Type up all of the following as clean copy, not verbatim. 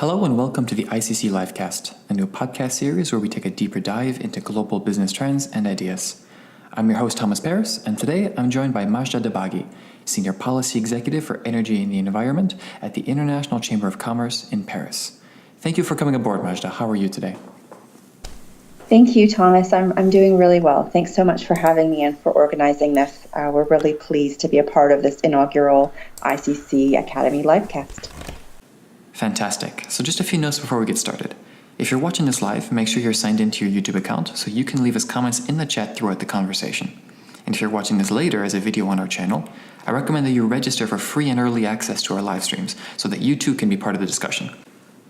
Hello and welcome to the ICC Livecast, a new podcast series where we take a deeper dive into global business trends and ideas. I'm your host, Thomas Paris, and today I'm joined by Majda Dabaghi, Senior Policy Executive for Energy and the Environment at the International Chamber of Commerce in Paris. Thank you for coming aboard, Majda. How are you today? Thank you, Thomas. I'm doing really well. Thanks so much for having me and for organizing this. We're really pleased to be a part of this inaugural ICC Academy Livecast. Fantastic. So just a few notes before we get started. If you're watching this live, make sure you're signed into your YouTube account so you can leave us comments in the chat throughout the conversation. And if you're watching this later as a video on our channel, I recommend that you register for free and early access to our live streams so that you too can be part of the discussion.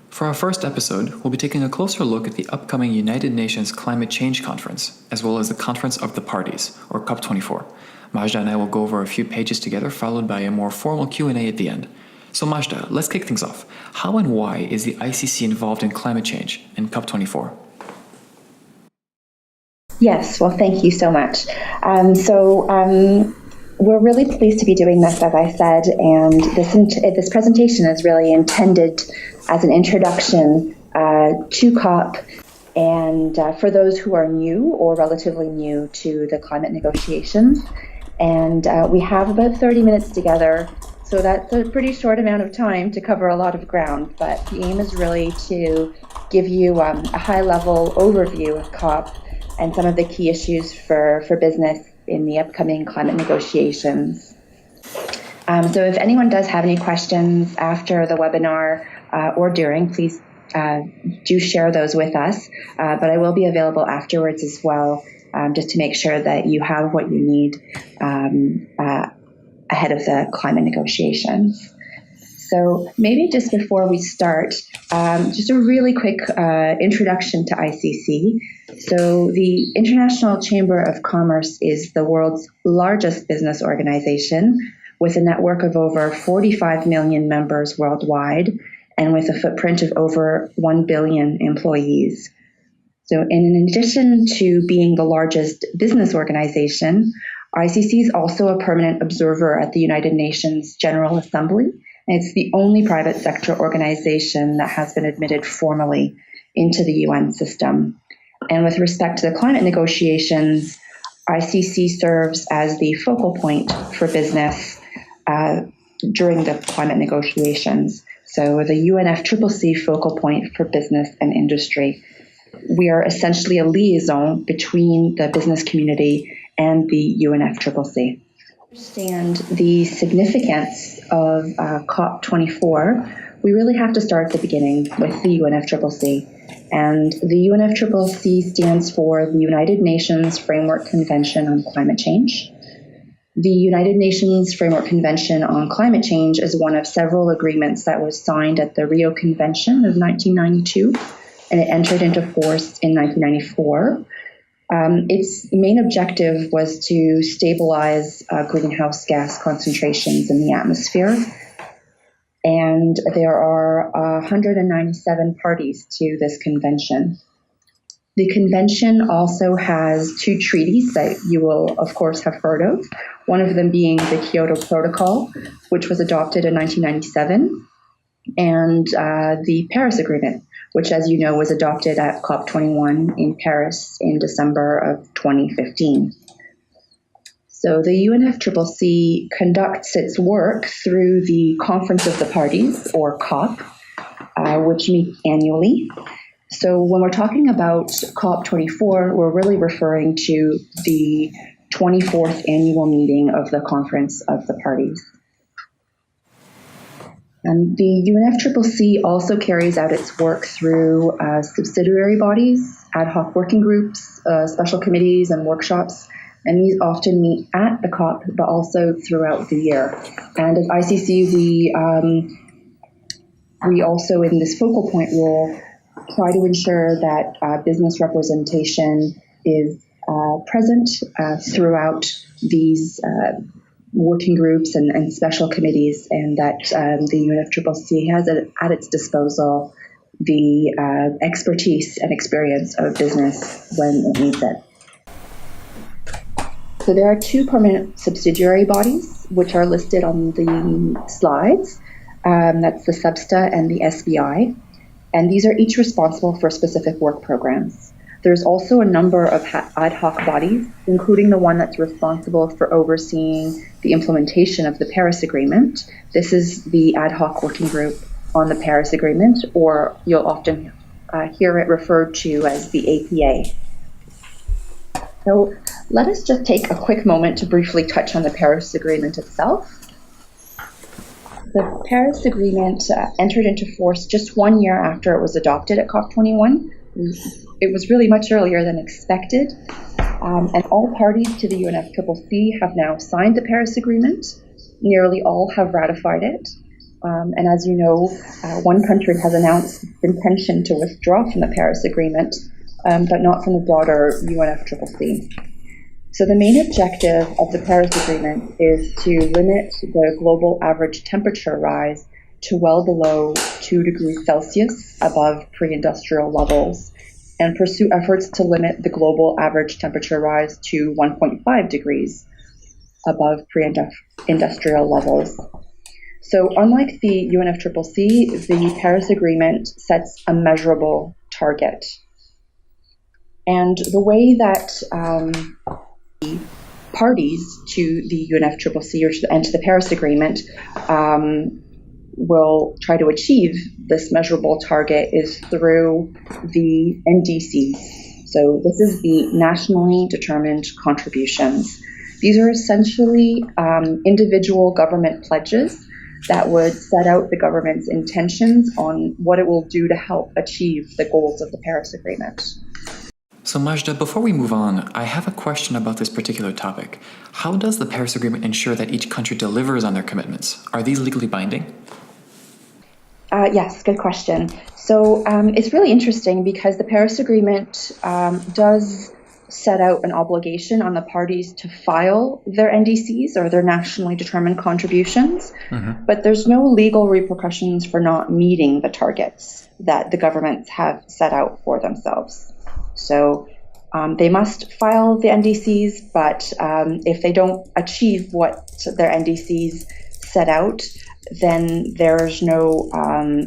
For our first episode, we'll be taking a closer look at the upcoming United Nations Climate Change Conference, as well as the Conference of the Parties, or COP24. Majda and I will go over a few pages together, followed by a more formal Q&A at the end. So Majda, let's kick things off. How and why is the ICC involved in climate change and COP24? Yes, well, thank you so much. We're really pleased to be doing this, as I said, and this presentation is really intended as an introduction to COP and for those who are new or relatively new to the climate negotiations. And we have about 30 minutes together. So that's a pretty short amount of time to cover a lot of ground, but the aim is really to give you a high-level overview of COP and some of the key issues for business in the upcoming climate negotiations. So if anyone does have any questions after the webinar or during, please do share those with us, but I will be available afterwards as well, just to make sure that you have what you need ahead of the climate negotiations. So maybe just before we start, just a really quick introduction to ICC. So the International Chamber of Commerce is the world's largest business organization with a network of over 45 million members worldwide and with a footprint of over 1 billion employees. So in addition to being the largest business organization, ICC is also a permanent observer at the United Nations General Assembly, and it's the only private sector organization that has been admitted formally into the UN system. And with respect to the climate negotiations, ICC serves as the focal point for business during the climate negotiations. So the UNFCCC Focal Point for Business and Industry. We are essentially a liaison between the business community and the UNFCCC. To understand the significance of COP24, we really have to start at the beginning with the UNFCCC. And the UNFCCC stands for the United Nations Framework Convention on Climate Change. The United Nations Framework Convention on Climate Change is one of several agreements that was signed at the Rio Convention of 1992, and it entered into force in 1994. Its main objective was to stabilize greenhouse gas concentrations in the atmosphere. And there are 197 parties to this convention. The convention also has two treaties that you will, of course, have heard of, one of them being the Kyoto Protocol, which was adopted in 1997, and the Paris Agreement, which, as you know, was adopted at COP21 in Paris in December of 2015. So the UNFCCC conducts its work through the Conference of the Parties, or COP, which meet annually. So when we're talking about COP24, we're really referring to the 24th annual meeting of the Conference of the Parties. And the UNFCCC also carries out its work through subsidiary bodies, ad hoc working groups, special committees, and workshops. And these often meet at the COP, but also throughout the year. And at ICC, we We also, in this focal point role, try to ensure that business representation is present throughout these working groups and special committees, and that the UNFCCC has at its disposal the expertise and experience of business when it needs it. So there are two permanent subsidiary bodies, which are listed on the slides. That's the SBSTA and the SBI. And these are each responsible for specific work programs. There's also a number of ad hoc bodies, including the one that's responsible for overseeing the implementation of the Paris Agreement. This is the ad hoc working group on the Paris Agreement, or you'll often hear it referred to as the APA. So let us just take a quick moment to briefly touch on the Paris Agreement itself. The Paris Agreement entered into force just 1 year after it was adopted at COP21. It was really much earlier than expected, and all parties to the UNFCCC have now signed the Paris Agreement. Nearly all have ratified it. And as you know, one country has announced its intention to withdraw from the Paris Agreement, but not from the broader UNFCCC. So the main objective of the Paris Agreement is to limit the global average temperature rise to well below 2 degrees Celsius above pre-industrial levels, and pursue efforts to limit the global average temperature rise to 1.5 degrees above pre-industrial levels. So unlike the UNFCCC, the Paris Agreement sets a measurable target. And the way that parties to the UNFCCC and to the Paris Agreement will try to achieve this measurable target is through the NDCs. So this is the nationally determined contributions. These are essentially individual government pledges that would set out the government's intentions on what it will do to help achieve the goals of the Paris Agreement. So Majda, before we move on, I have a question about this particular topic. How does the Paris Agreement ensure that each country delivers on their commitments? Are these legally binding? Yes, good question. So it's really interesting because the Paris Agreement does set out an obligation on the parties to file their NDCs, or their nationally determined contributions, but there's no legal repercussions for not meeting the targets that the governments have set out for themselves. So they must file the NDCs, but if they don't achieve what their NDCs set out, then there's no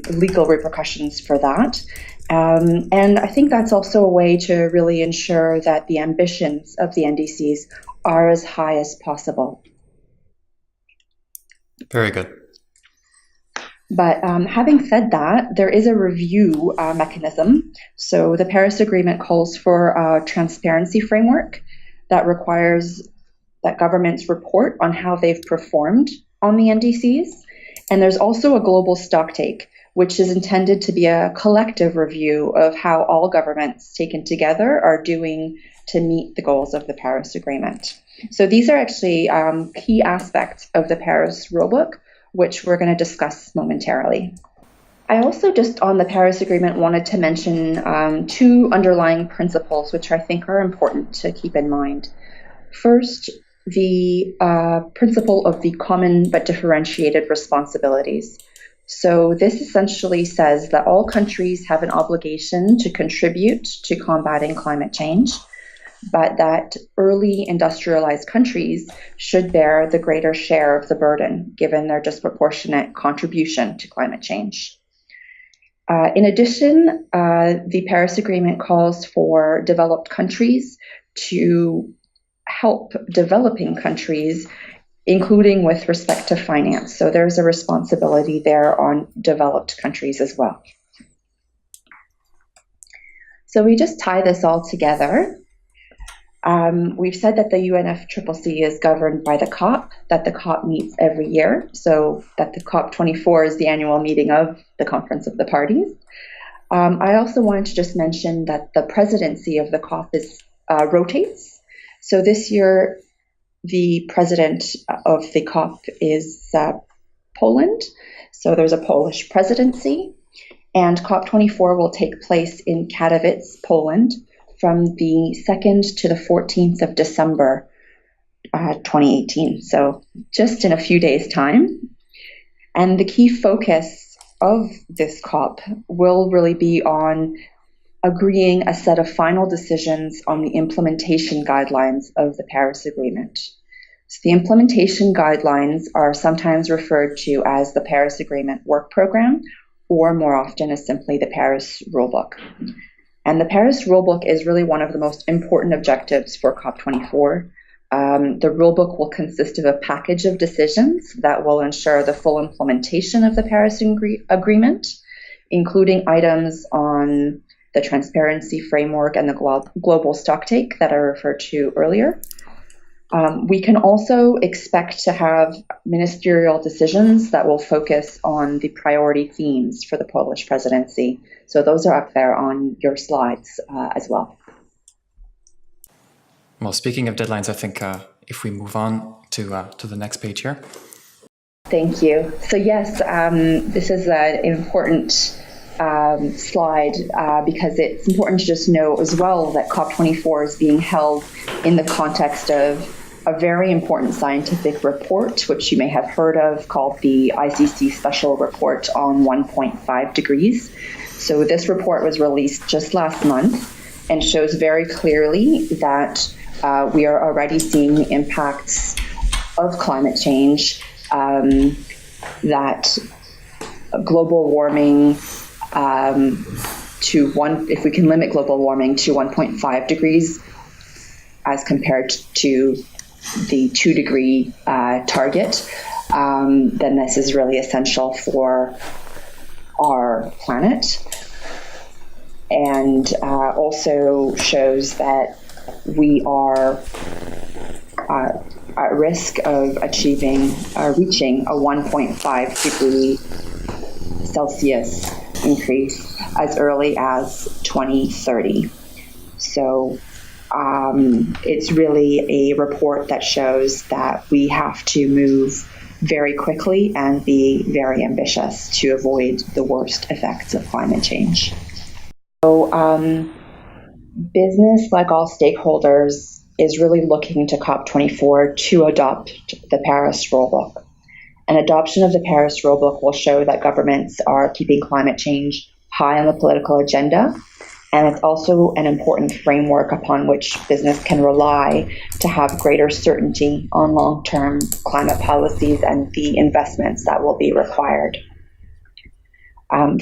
legal repercussions for that. And I think that's also a way to really ensure that the ambitions of the NDCs are as high as possible. Very good. But having said that, there is a review mechanism. So the Paris Agreement calls for a transparency framework that requires that governments report on how they've performed on the NDCs. And there's also a global stocktake, which is intended to be a collective review of how all governments taken together are doing to meet the goals of the Paris Agreement. So these are actually key aspects of the Paris Rulebook, which we're going to discuss momentarily. I also just on the Paris Agreement wanted to mention two underlying principles which I think are important to keep in mind. First, the principle of the common but differentiated responsibilities. So this essentially says that all countries have an obligation to contribute to combating climate change, but that early industrialized countries should bear the greater share of the burden, given their disproportionate contribution to climate change. In addition, the Paris Agreement calls for developed countries to help developing countries, including with respect to finance. So there's a responsibility there on developed countries as well. So we just tie this all together. We've said that the UNFCCC is governed by the COP, that the COP meets every year, so that the COP24 is the annual meeting of the Conference of the Parties. I also wanted to just mention that the presidency of the COP rotates. So this year, the president of the COP is Poland. So there's a Polish presidency, and COP24 will take place in Katowice, Poland, from the 2nd to the 14th of December 2018. So just in a few days' time. And the key focus of this COP will really be on agreeing a set of final decisions on the implementation guidelines of the Paris Agreement. So the implementation guidelines are sometimes referred to as the Paris Agreement Work Program, or more often as simply the Paris Rulebook. And the Paris Rulebook is really one of the most important objectives for COP24. The rulebook will consist of a package of decisions that will ensure the full implementation of the Paris Agreement, including items on the transparency framework and the global stocktake that I referred to earlier. We can also expect to have ministerial decisions that will focus on the priority themes for the Polish presidency. So those are up there on your slides as well. Well, speaking of deadlines, I think if we move on to the next page here. Thank you. So yes, this is an important slide because it's important to just know as well that COP24 is being held in the context of a very important scientific report, which you may have heard of, called the ICC Special Report on 1.5 degrees. So this report was released just last month and shows very clearly that we are already seeing the impacts of climate change, that global warming if we can limit global warming to 1.5 degrees as compared to the 2 degree target, then this is really essential for our planet, and also shows that we are at risk of reaching a 1.5 degree Celsius increase as early as 2030. So it's really a report that shows that we have to move very quickly and be very ambitious to avoid the worst effects of climate change. So business, like all stakeholders, is really looking to COP24 to adopt the Paris Rulebook. An adoption of the Paris Rulebook will show that governments are keeping climate change high on the political agenda, and it's also an important framework upon which business can rely to have greater certainty on long-term climate policies and the investments that will be required.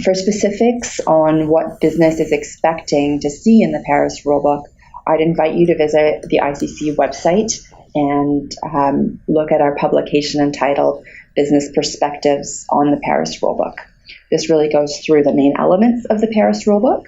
For specifics on what business is expecting to see in the Paris Rulebook, I'd invite you to visit the ICC website and look at our publication entitled Business Perspectives on the Paris Rulebook. This really goes through the main elements of the Paris Rulebook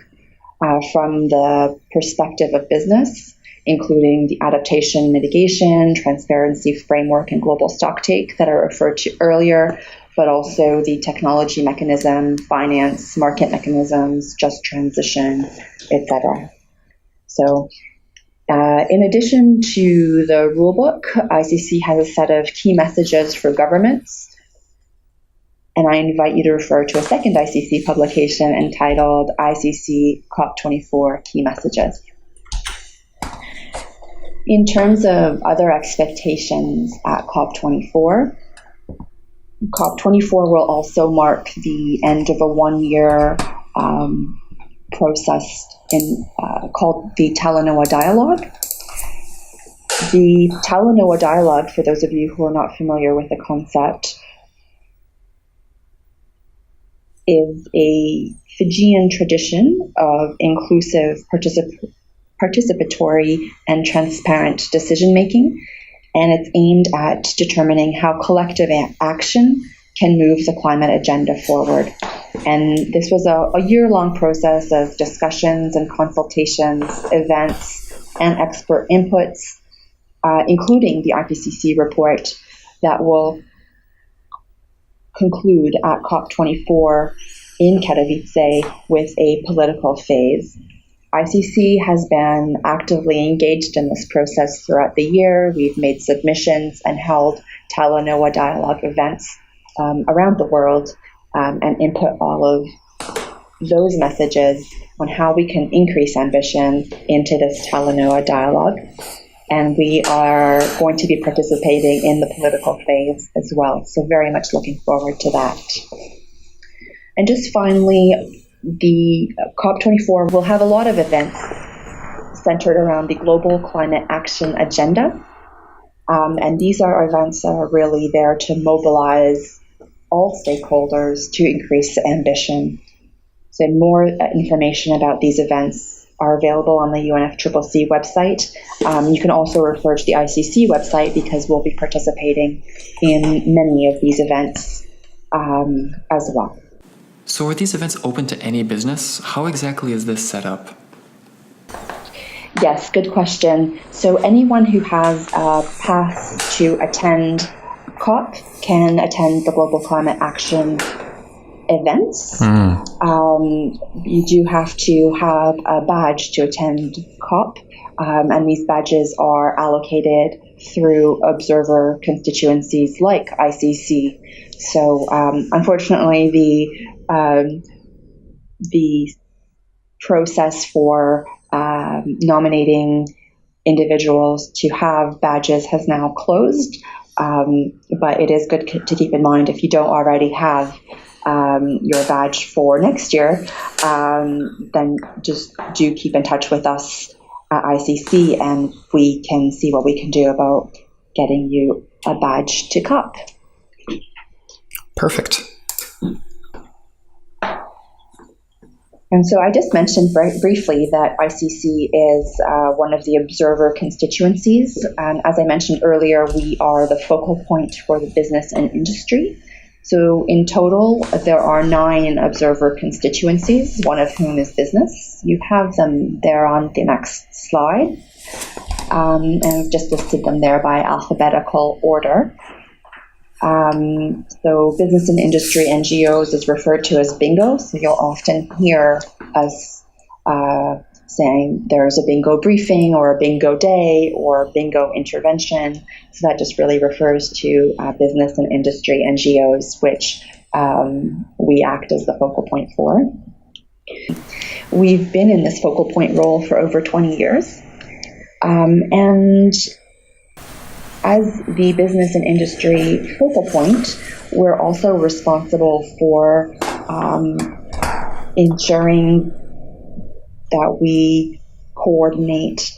from the perspective of business, including the adaptation, mitigation, transparency framework, and global stocktake that I referred to earlier, but also the technology mechanism, finance, market mechanisms, just transition, etc. So in addition to the rulebook, ICC has a set of key messages for governments, and I invite you to refer to a second ICC publication entitled ICC COP24 Key Messages. In terms of other expectations at COP24, COP24 will also mark the end of a one-year process called the Talanoa Dialogue. The Talanoa Dialogue, for those of you who are not familiar with the concept, is a Fijian tradition of inclusive, participatory, and transparent decision-making, and it's aimed at determining how collective action can move the climate agenda forward. And this was a year-long process of discussions and consultations, events, and expert inputs, including the IPCC report that will conclude at COP24 in Katowice with a political phase. ICC has been actively engaged in this process throughout the year. We've made submissions and held Talanoa Dialogue events around the world and input all of those messages on how we can increase ambition into this Talanoa dialogue. And we are going to be participating in the political phase as well. So very much looking forward to that. And just finally, the COP24 will have a lot of events centered around the Global Climate Action Agenda. And these are events that are really there to mobilize all stakeholders to increase ambition. So more information about these events are available on the UNFCCC website. You can also refer to the ICC website because we'll be participating in many of these events as well. So are these events open to any business? How exactly is this set up? Yes, good question. So anyone who has a pass to attend COP can attend the Global Climate Action events. You do have to have a badge to attend COP, and these badges are allocated through observer constituencies like ICC. So unfortunately, the process for nominating individuals to have badges has now closed, but it is good to keep in mind if you don't already have your badge for next year, then just do keep in touch with us at ICC and we can see what we can do about getting you a badge to COP. Perfect. And so I just mentioned briefly that ICC is one of the observer constituencies. And as I mentioned earlier, we are the focal point for the business and industry. So in total, there are 9 observer constituencies, one of whom is business. You have them there on the next slide. And I've just listed them there by alphabetical order. So business and industry NGOs is referred to as bingo. So you'll often hear us saying there's a bingo briefing or a bingo day or bingo intervention. So that just really refers to business and industry NGOs, which we act as the focal point for. We've been in this focal point role for over 20 years. And as the business and industry focal point, we're also responsible for ensuring that we coordinate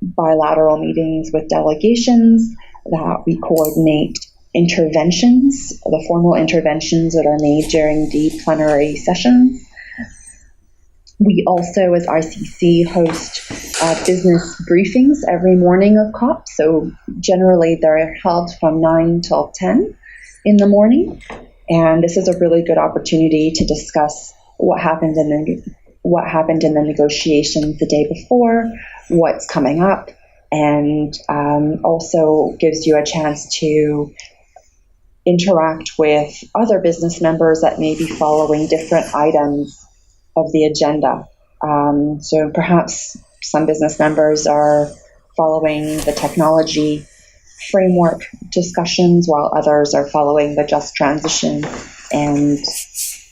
bilateral meetings with delegations, that we coordinate interventions, the formal interventions that are made during the plenary sessions. We also, as ICC, host business briefings every morning of COP. So generally they're held from 9 till 10 in the morning. And this is a really good opportunity to discuss what happened in the negotiations the day before, what's coming up, and also gives you a chance to interact with other business members that may be following different items of the agenda. So perhaps some business members are following the technology framework discussions while others are following the just transition and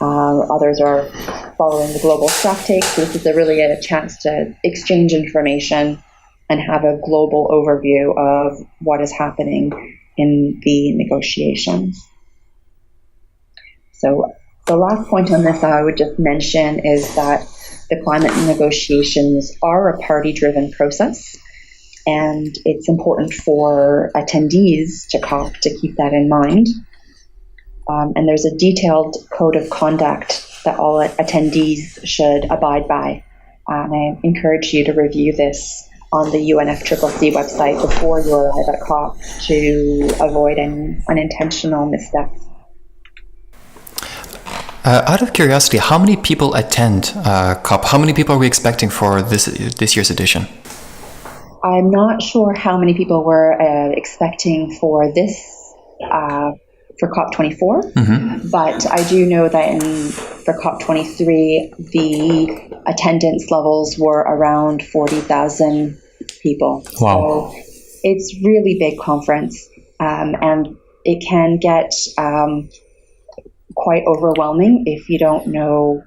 others are following the global stocktake. So this is really a chance to exchange information and have a global overview of what is happening in the negotiations. So the last point on this I would just mention is that the climate negotiations are a party-driven process, and it's important for attendees to COP to keep that in mind. And there's a detailed code of conduct that all attendees should abide by. And I encourage you to review this on the UNFCCC website before you arrive at COP to avoid any unintentional missteps. Out of curiosity, how many people attend COP? How many people are we expecting for this year's edition? I'm not sure how many people we're expecting for this for COP24, but I do know that for COP23, the attendance levels were around 40,000 people. Wow. So it's really big conference, and it can get quite overwhelming if you don't know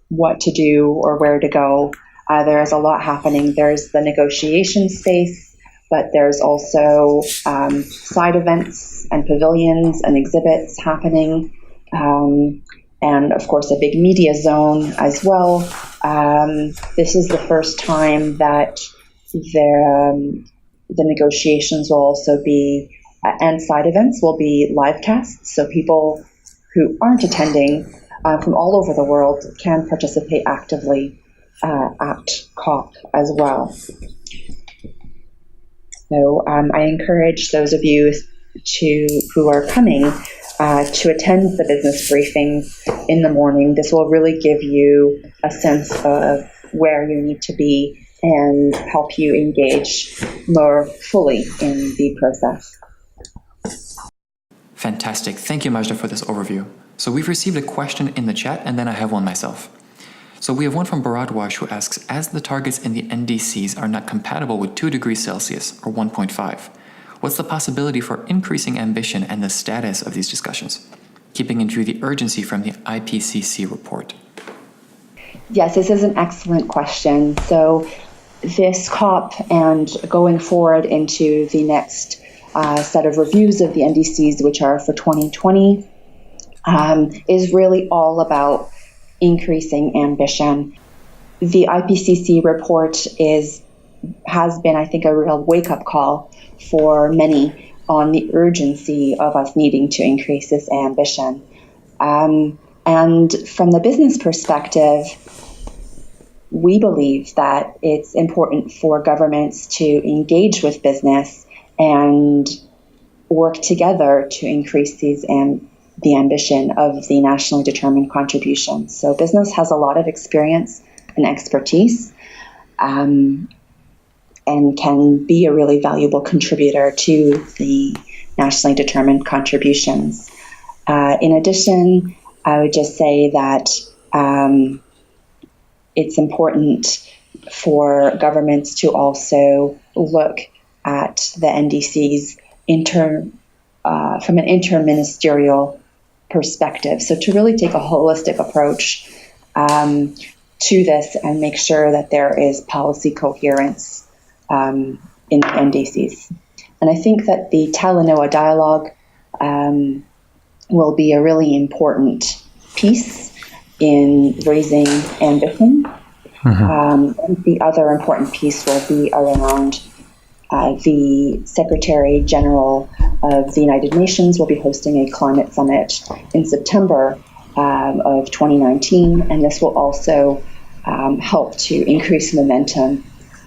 what to do or where to go. There's a lot happening. There's the negotiation space, but there's also side events and pavilions and exhibits happening, and of course a big media zone as well. This is the first time that the negotiations will also be, and side events will be live casts, so people who aren't attending from all over the world can participate actively at COP as well. So I encourage those of you who are coming to attend the business briefings in the morning. This will really give you a sense of where you need to be and help you engage more fully in the process. Fantastic. Thank you, Majda, for this overview. So we've received a question in the chat, and then I have one myself. So we have one from Bharadwaj who asks, as the targets in the NDCs are not compatible with 2 degrees Celsius or 1.5, what's the possibility for increasing ambition and the status of these discussions, keeping in view the urgency from the IPCC report? Yes, this is an excellent question. So this COP and going forward into the next set of reviews of the NDCs, which are for 2020, is really all about increasing ambition. The IPCC report has been, I think, a real wake-up call for many on the urgency of us needing to increase this ambition. And from the business perspective, we believe that it's important for governments to engage with business and work together to increase the ambition of the nationally determined contributions. So business has a lot of experience and expertise, and can be a really valuable contributor to the nationally determined contributions. In addition, I would just say that it's important for governments to also look at the NDCs from an interministerial perspective. So to really take a holistic approach to this and make sure that there is policy coherence in the NDCs. And I think that the Talanoa dialogue will be a really important piece in raising ambition. And the other important piece will be around the Secretary General of the United Nations will be hosting a climate summit in September of 2019, and this will also help to increase momentum.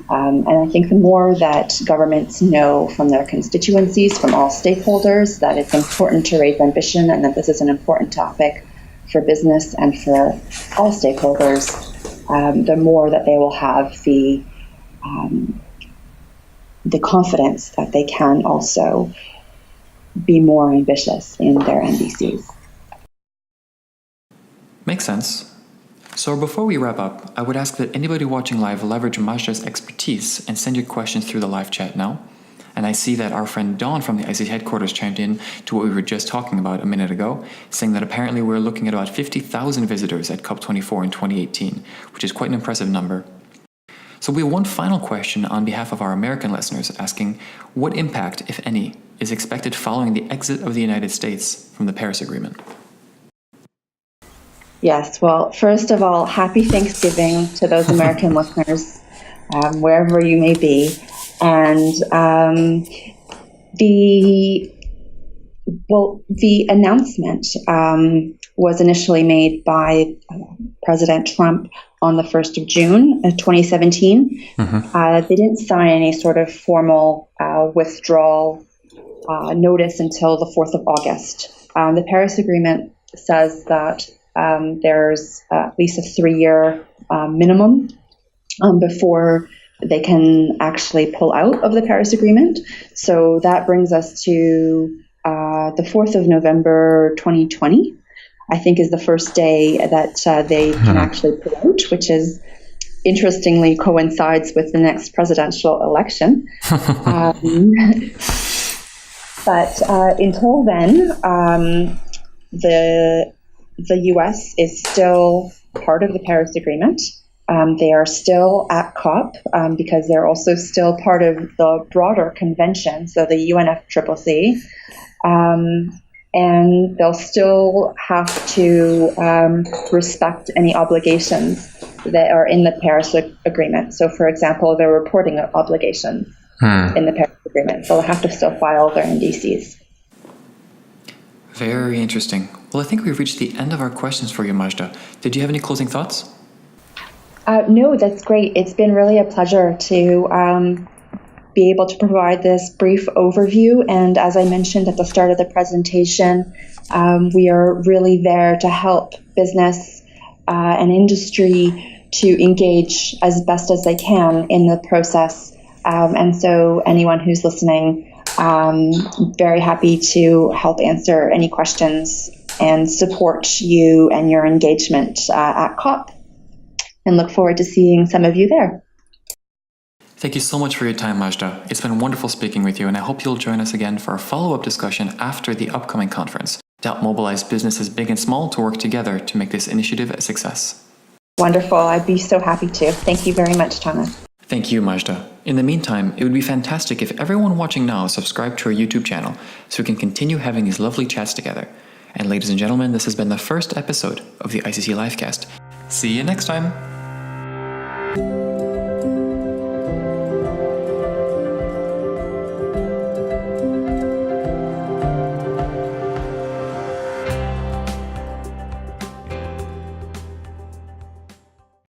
And I think the more that governments know from their constituencies, from all stakeholders, that it's important to raise ambition and that this is an important topic for business and for all stakeholders, the more that they will have the confidence that they can also be more ambitious in their NDCs. Makes sense. So before we wrap up, I would ask that anybody watching live leverage Majda's expertise and send your questions through the live chat now. And I see that our friend Dawn from the ICC headquarters chimed in to what we were just talking about a minute ago, saying that apparently we're looking at about 50,000 visitors at COP24 in 2018, which is quite an impressive number. So we have one final question on behalf of our American listeners asking, what impact, if any, is expected following the exit of the United States from the Paris Agreement? Yes, well, first of all, happy Thanksgiving to those American listeners, wherever you may be. And the announcement was initially made by President Trump on the 1st of June, 2017. They didn't sign any sort of formal withdrawal notice until the 4th of August. The Paris Agreement says that there's at least a 3-year minimum before they can actually pull out of the Paris Agreement. So that brings us to the 4th of November 2020, I think is the first day that they can actually pull out, which is interestingly coincides with the next presidential election. But until then, the U.S. is still part of the Paris Agreement. They are still at COP because they're also still part of the broader convention, so the UNFCCC. And they'll still have to respect any obligations that are in the Paris Agreement. So, for example, their reporting obligations in the Paris Agreement. So they'll have to still file their NDCs. Very interesting. Well, I think we've reached the end of our questions for you, Majda. Did you have any closing thoughts? No, that's great. It's been really a pleasure to be able to provide this brief overview. And as I mentioned at the start of the presentation, we are really there to help business and industry to engage as best as they can in the process. And so anyone who's listening, very happy to help answer any questions and support you and your engagement at COP. And look forward to seeing some of you there. Thank you so much for your time, Majda. It's been wonderful speaking with you, and I hope you'll join us again for a follow-up discussion after the upcoming conference to help mobilize businesses big and small to work together to make this initiative a success. Wonderful. I'd be so happy to. Thank you very much, Thomas. Thank you, Majda. In the meantime, it would be fantastic if everyone watching now subscribed to our YouTube channel so we can continue having these lovely chats together. And ladies and gentlemen, this has been the first episode of the ICC Livecast. See you next time.